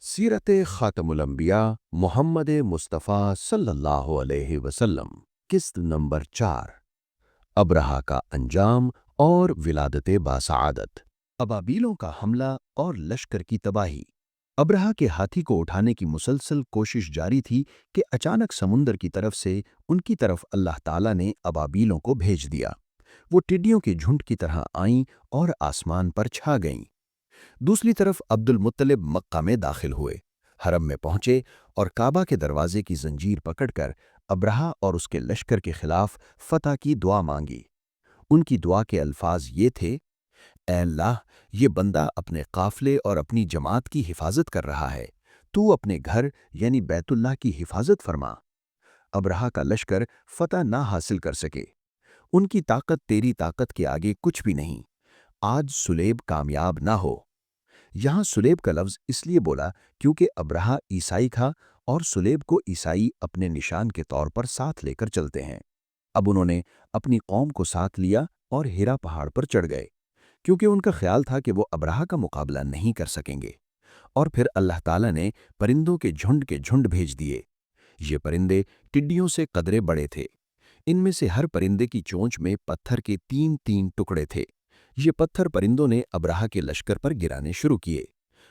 सीरत ख़ातमुल अंबिया मोहम्मद मुस्तफ़ा सल्लल्लाहु अलैहि वसल्लम किस्त नंबर 4। अबरहा का अंजाम और विलादत बासआदत। अबाबीलों का हमला और लश्कर की तबाही। अबरहा के हाथी को उठाने की मुसलसल कोशिश जारी थी कि अचानक समुंदर की तरफ से उनकी तरफ अल्लाह ताला ने अबाबीलों को भेज दिया। वो टिड्डियों के झुंड की तरह आईं और आसमान पर छा गईं। दूसरी तरफ अब्दुल मुत्तलिब मक्का में दाखिल हुए, हरम में पहुंचे और काबा के दरवाजे की जंजीर पकड़कर अबरहा और उसके लश्कर के खिलाफ फतह की दुआ मांगी। उनकी दुआ के अल्फाज ये थे: ऐ अल्लाह, ये बंदा अपने काफले और अपनी जमात की हिफाजत कर रहा है, तू अपने घर यानी बैतुल्लाह की हिफाजत फरमा। अबरहा का लश्कर फतह ना हासिल कर सके। उनकी ताकत तेरी ताकत के आगे कुछ भी नहीं। आज सुलेब कामयाब ना हो। यहाँ सुलेब का लफ्ज़ इसलिए बोला क्योंकि अबरहा ईसाई था और सुलेब को ईसाई अपने निशान के तौर पर साथ लेकर चलते हैं। अब उन्होंने अपनी कौम को साथ लिया और हिरा पहाड़ पर चढ़ गए, क्योंकि उनका ख्याल था कि वो अबरहा का मुकाबला नहीं कर सकेंगे। और फिर अल्लाह ताला ने परिंदों के झुंड भेज दिए। ये परिंदे टिड्डियों से कदरे बड़े थे। इनमें से हर परिंदे की चोंच में पत्थर के 3-3 टुकड़े थे। ये पत्थर परिंदों ने अबरहा के लश्कर पर गिराने शुरू किए।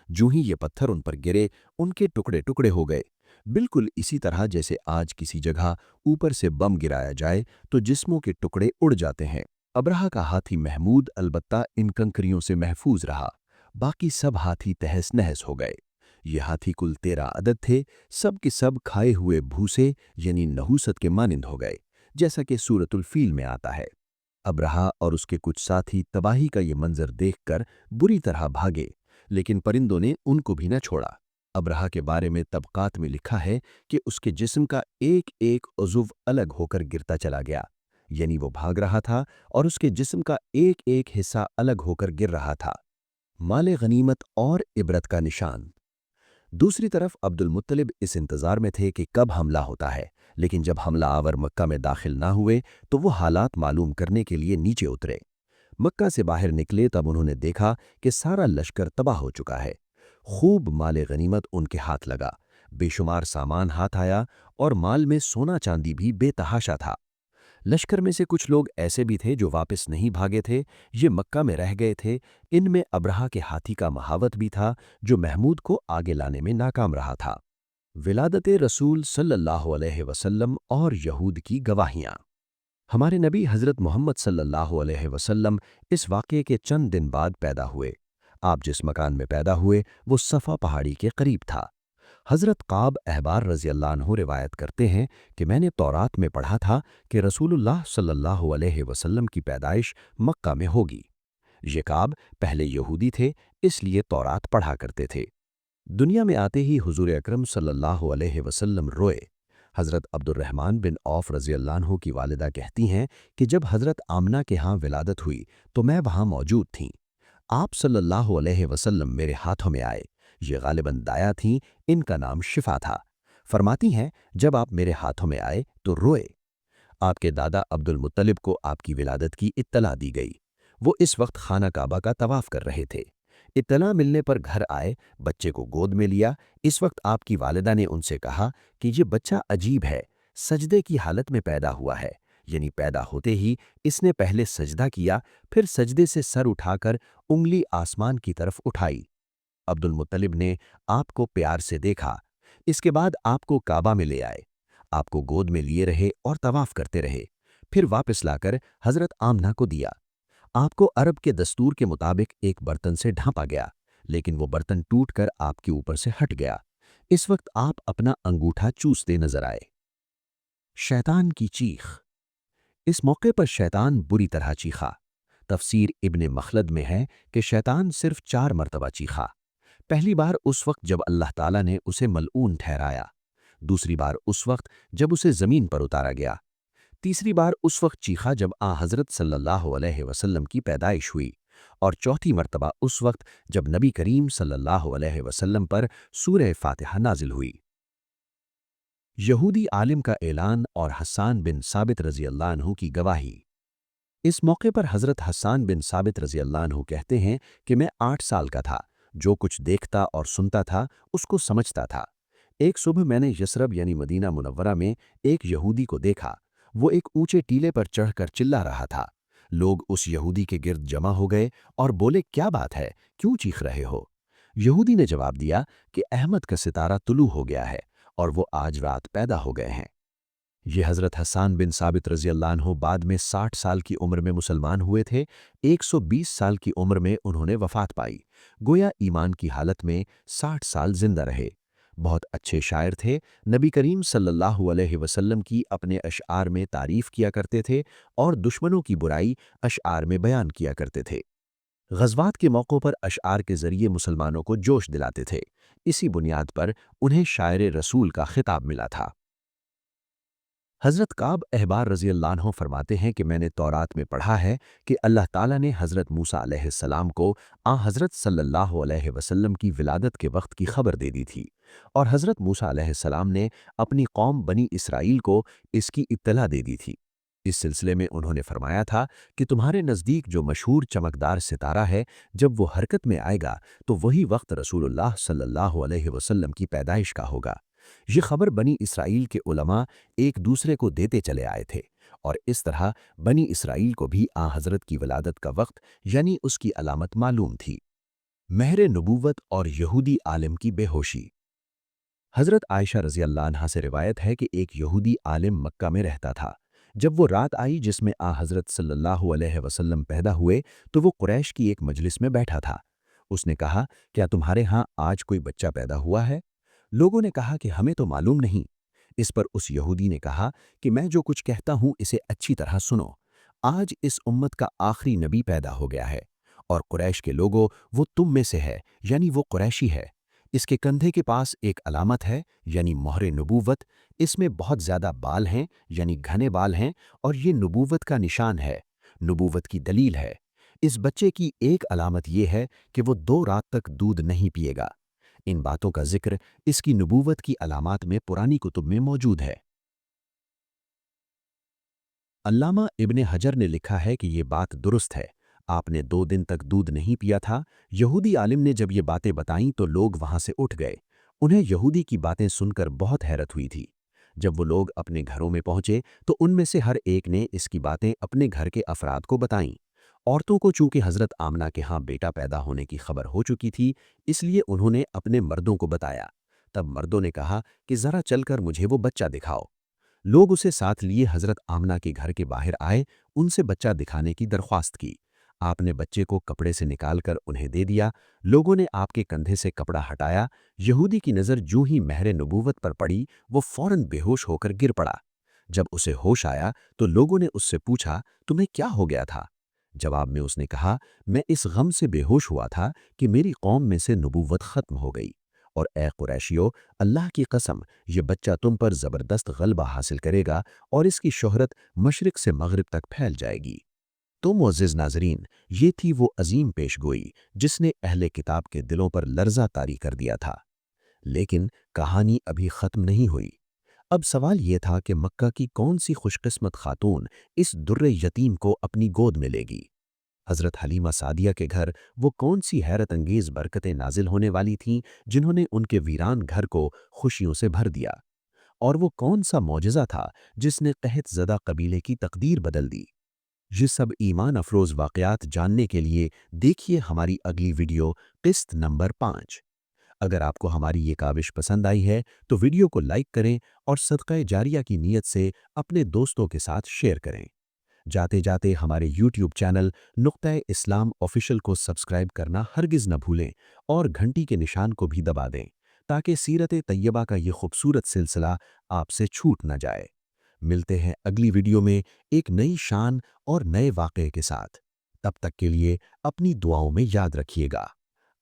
जूं ही ये पत्थर उन पर गिरे, उनके टुकड़े टुकड़े हो गए, बिल्कुल इसी तरह जैसे आज किसी जगह ऊपर से बम गिराया जाए तो जिस्मों के टुकड़े उड़ जाते हैं। अबरहा का हाथी महमूद अलबत्ता इन कंकरियों से महफूज रहा। बाकी सब हाथी तहस नहस हो गए। ये हाथी कुल 13 अदद थे। सब के सब खाए हुए भूसे यानी नहूसत के मानिंद हो गए, जैसा कि सूरतुल फील में आता है। अबरहा और उसके कुछ साथी तबाही का ये मंजर देखकर बुरी तरह भागे, लेकिन परिंदों ने उनको भी न छोड़ा। अबरहा के बारे में तबकात में लिखा है कि उसके जिस्म का एक एक उज़्व अलग होकर गिरता चला गया, यानी वो भाग रहा था और उसके जिस्म का एक एक हिस्सा अलग होकर गिर रहा था। माले गनीमत और इबरत का निशान। दूसरी तरफ अब्दुल मुत्तलिब इस इंतजार में थे कि कब हमला होता है, लेकिन जब हमला आवर मक्का में दाखिल ना हुए तो वो हालात मालूम करने के लिए नीचे उतरे। मक्का से बाहर निकले तब उन्होंने देखा कि सारा लश्कर तबाह हो चुका है। खूब माले गनीमत उनके हाथ लगा, बेशुमार सामान हाथ आया और माल में सोना चांदी भी बेतहाशा था। लश्कर में से कुछ लोग ऐसे भी थे जो वापस नहीं भागे थे, ये मक्का में रह गए थे। इनमें अबरहा के हाथी का महावत भी था, जो महमूद को आगे लाने में नाकाम रहा था। विलादत रसूल सल्लल्लाहु अलैहि वसल्लम और यहूद की गवाहियाँ। हमारे नबी हज़रत मोहम्मद सल्लल्लाहु अलैहि वसल्लम इस वाक़ये के चंद दिन बाद पैदा हुए। आप जिस मकान में पैदा हुए वो सफ़ा पहाड़ी के करीब था। हज़रत काब अहबार रज़ी अल्लाह अन्हु रिवायत करते हैं कि मैंने तौरात में पढ़ा था कि रसूलुल्लाह सल्लल्लाहु अलैहि वसल्लम की पैदाइश मक्का में होगी। ये काब पहले यहूदी थे, इसलिए तौरात पढ़ा करते थे। दुनिया में आते ही हुजूर अकरम सल्लल्लाहु अलैहि वसल्लम रोए। हज़रत अब्दुर्रहमान बिन औफ रज़ी अल्लाह अन्हु की वालिदा कहती हैं कि जब हज़रत आमना के यहाँ विलादत हुई तो मैं वहाँ मौजूद थीं। आप सल्लल्लाहु अलैहि वसल्लम मेरे हाथों में आए। ये गालिबन दाया थीं, इनका नाम शिफा था। फरमाती हैं, जब आप मेरे हाथों में आए तो रोए। आपके दादा अब्दुल मुत्तलिब को आपकी विलादत की इत्तला दी गई। वो इस वक्त खाना काबा का तवाफ कर रहे थे। इत्तला मिलने पर घर आए, बच्चे को गोद में लिया। इस वक्त आपकी वालिदा ने उनसे कहा कि ये बच्चा अजीब है, सजदे की हालत में पैदा हुआ है, यानी पैदा होते ही इसने पहले सजदा किया, फिर सजदे से सर उठाकर उंगली आसमान की तरफ उठाई। अब्दुल मुत्तलिब ने आपको प्यार से देखा। इसके बाद आपको काबा में ले आए, आपको गोद में लिए रहे और तवाफ करते रहे। फिर वापस लाकर हजरत आमना को दिया। आपको अरब के दस्तूर के मुताबिक एक बर्तन से ढांपा गया, लेकिन वो बर्तन टूटकर आपके ऊपर से हट गया। इस वक्त आप अपना अंगूठा चूसते नजर आए। शैतान की चीख। इस मौके पर शैतान बुरी तरह चीखा। तफसीर इब्ने मखलद में है कि शैतान सिर्फ 4 मरतबा चीखा। पहली बार उस वक्त जब अल्लाह ताला ने उसे मलऊन ठहराया, दूसरी बार उस वक्त जब उसे जमीन पर उतारा गया, तीसरी बार उस वक्त चीखा जब हज़रत सल्लल्लाहु अलैहि वसल्लम की पैदाइश हुई, और चौथी मरतबा उस वक्त जब नबी करीम सल्लल्लाहु अलैहि वसल्लम पर सूरह फातिहा नाजिल हुई। यहूदी आलिम का ऐलान और हस्सान बिन साबित रज़ी अल्लाह अन्हु की गवाही। इस मौके पर हज़रत हस्सान बिन साबित रज़ी अल्लाह अन्हु कहते हैं कि मैं 8 साल का था। जो कुछ देखता और सुनता था उसको समझता था। एक सुबह मैंने यसरब यानी मदीना मुनव्वरा में एक यहूदी को देखा। वो एक ऊंचे टीले पर चढ़कर चिल्ला रहा था। लोग उस यहूदी के गिर्द जमा हो गए और बोले, क्या बात है, क्यों चीख रहे हो? यहूदी ने जवाब दिया कि अहमद का सितारा तुलू हो गया है और वो आज रात पैदा हो गए हैं। ये हज़रत हसन बिन साबित रज़ी अल्लाह अन्हु बाद में 60 साल की उम्र में मुसलमान हुए थे। 120 साल की उम्र में उन्होंने वफ़ात पाई। गोया ईमान की हालत में 60 साल जिंदा रहे। बहुत अच्छे शायर थे। नबी करीम सल्लल्लाहु अलैहि वसल्लम की अपने अशआर में तारीफ़ किया करते थे और दुश्मनों की बुराई अशआर में बयान किया करते थे। ग़ज़वात के मौक़ों पर अशआर के ज़रिए मुसलमानों को जोश दिलाते थे। इसी बुनियाद पर उन्हें शायर रसूल का खिताब मिला था। हज़रत काब अहबार रज़ी अल्लाह अन्हु फरमाते हैं कि मैंने तौरात में पढ़ा है कि अल्लाह ताला ने हज़रत मूसा अलैहिस्सलाम को हज़रत सल्लल्लाहु अलैहि वसल्लम की विलादत के वक्त की खबर दे दी थी और हज़रत मूसा अलैहिस्सलाम ने अपनी कौम बनी इसराइल को इसकी इत्तला दे दी थी। इस सिलसिले में उन्होंने फरमाया था कि तुम्हारे नज़दीक जो मशहूर चमकदार सितारा है, जब वो हरकत में आएगा तो वही वक्त रसूलुल्लाह सल्लल्लाहु अलैहि वसल्लम की पैदाइश का होगा। ये खबर बनी इसराइल के उलमा एक दूसरे को देते चले आए थे और इस तरह बनी इसराइल को भी हज़रत की विलादत का वक्त यानी उसकी अलामत मालूम थी। महर नबूवत और यहूदी आलिम की बेहोशी। हज़रत आयशा रज़ी अल्लाह अन्हा से रिवायत है कि एक यहूदी आलिम मक्का में रहता था। जब वो रात आई जिसमें हज़रत सल्लल्लाहु अलैहि वसल्लम पैदा हुए तो वो कुरैश की एक मजलिस में बैठा था। उसने कहा, क्या तुम्हारे यहाँ आज कोई बच्चा पैदा हुआ है? लोगों ने कहा कि हमें तो मालूम नहीं। इस पर उस यहूदी ने कहा कि मैं जो कुछ कहता हूं इसे अच्छी तरह सुनो। आज इस उम्मत का आखिरी नबी पैदा हो गया है और कुरैश के लोगों, वो तुम में से है, यानी वो कुरैशी है। इसके कंधे के पास एक अलामत है यानी मोहरे नबूवत। इसमें बहुत ज़्यादा बाल हैं यानी घने बाल हैं और ये नबूवत का निशान है, नबूवत की दलील है। इस बच्चे की एक अलामत ये है कि वो 2 रात तक दूध नहीं पिएगा। इन बातों का जिक्र इसकी नबूवत की अलामात में पुरानी कुतुब में मौजूद है। अल्लामा इब्ने हजर ने लिखा है कि ये बात दुरुस्त है। आपने 2 दिन तक दूध नहीं पिया था। यहूदी आलिम ने जब ये बातें बताईं तो लोग वहां से उठ गए। उन्हें यहूदी की बातें सुनकर बहुत हैरत हुई थी। जब वो लोग अपने घरों में पहुंचे तो उनमें से हर एक ने इसकी बातें अपने घर के अफराद को बताईं। औरतों को चूंकि हजरत आमना के यहाँ बेटा पैदा होने की खबर हो चुकी थी, इसलिए उन्होंने अपने मर्दों को बताया। तब मर्दों ने कहा कि जरा चलकर मुझे वो बच्चा दिखाओ। लोग उसे साथ लिए हजरत आमना के घर के बाहर आए, उनसे बच्चा दिखाने की दरख्वास्त की। आपने बच्चे को कपड़े से निकालकर उन्हें दे दिया। लोगों ने आपके कंधे से कपड़ा हटाया। यहूदी की नज़र जूं ही महर नबूवत पर पड़ी, वो फौरन बेहोश होकर गिर पड़ा। जब उसे होश आया तो लोगों ने उससे पूछा, तुम्हें क्या हो गया था? जवाब में उसने कहा, मैं इस गम से बेहोश हुआ था कि मेरी कौम में से नबूवत खत्म हो गई। और ए कुरैशियो, अल्लाह की कसम, ये बच्चा तुम पर ज़बरदस्त गलबा हासिल करेगा और इसकी शोहरत मशरिक से मगरिब तक फैल जाएगी। तो मुअज़्ज़िज़ नाज़रीन, ये थी वो अजीम पेशगोई जिसने अहले किताब के दिलों पर लर्ज़ा तारी कर दिया था। लेकिन कहानी अभी ख़त्म नहीं हुई। अब सवाल ये था कि मक्का की कौन सी खुशकिस्मत खातून इस दुर्रे यतीम को अपनी गोद में लेगी। हज़रत हलीमा सादिया के घर वो कौन सी हैरत अंगेज़ बरकतें नाजिल होने वाली थीं जिन्होंने उनके वीरान घर को खुशियों से भर दिया। और वो कौन सा मौजज़ा था जिसने कहत ज़दा कबीले की तकदीर बदल दी। ये सब ईमान अफरोज़ वाक़यात जानने के लिए देखिए हमारी अगली वीडियो किस्त नंबर 5। अगर आपको हमारी ये काविश पसंद आई है तो वीडियो को लाइक करें और सदक़ा जारिया की नीयत से अपने दोस्तों के साथ शेयर करें। जाते जाते हमारे YouTube चैनल नुक्ता इस्लाम ऑफिशियल को सब्सक्राइब करना हरगिज़ न भूलें और घंटी के निशान को भी दबा दें ताकि सीरत तैयबा का ये खूबसूरत सिलसिला आपसे छूट न जाए। मिलते हैं अगली वीडियो में एक नई शान और नए वाक़े के साथ। तब तक के लिए अपनी दुआओं में याद रखिएगा।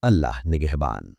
अल्लाह निगहबान।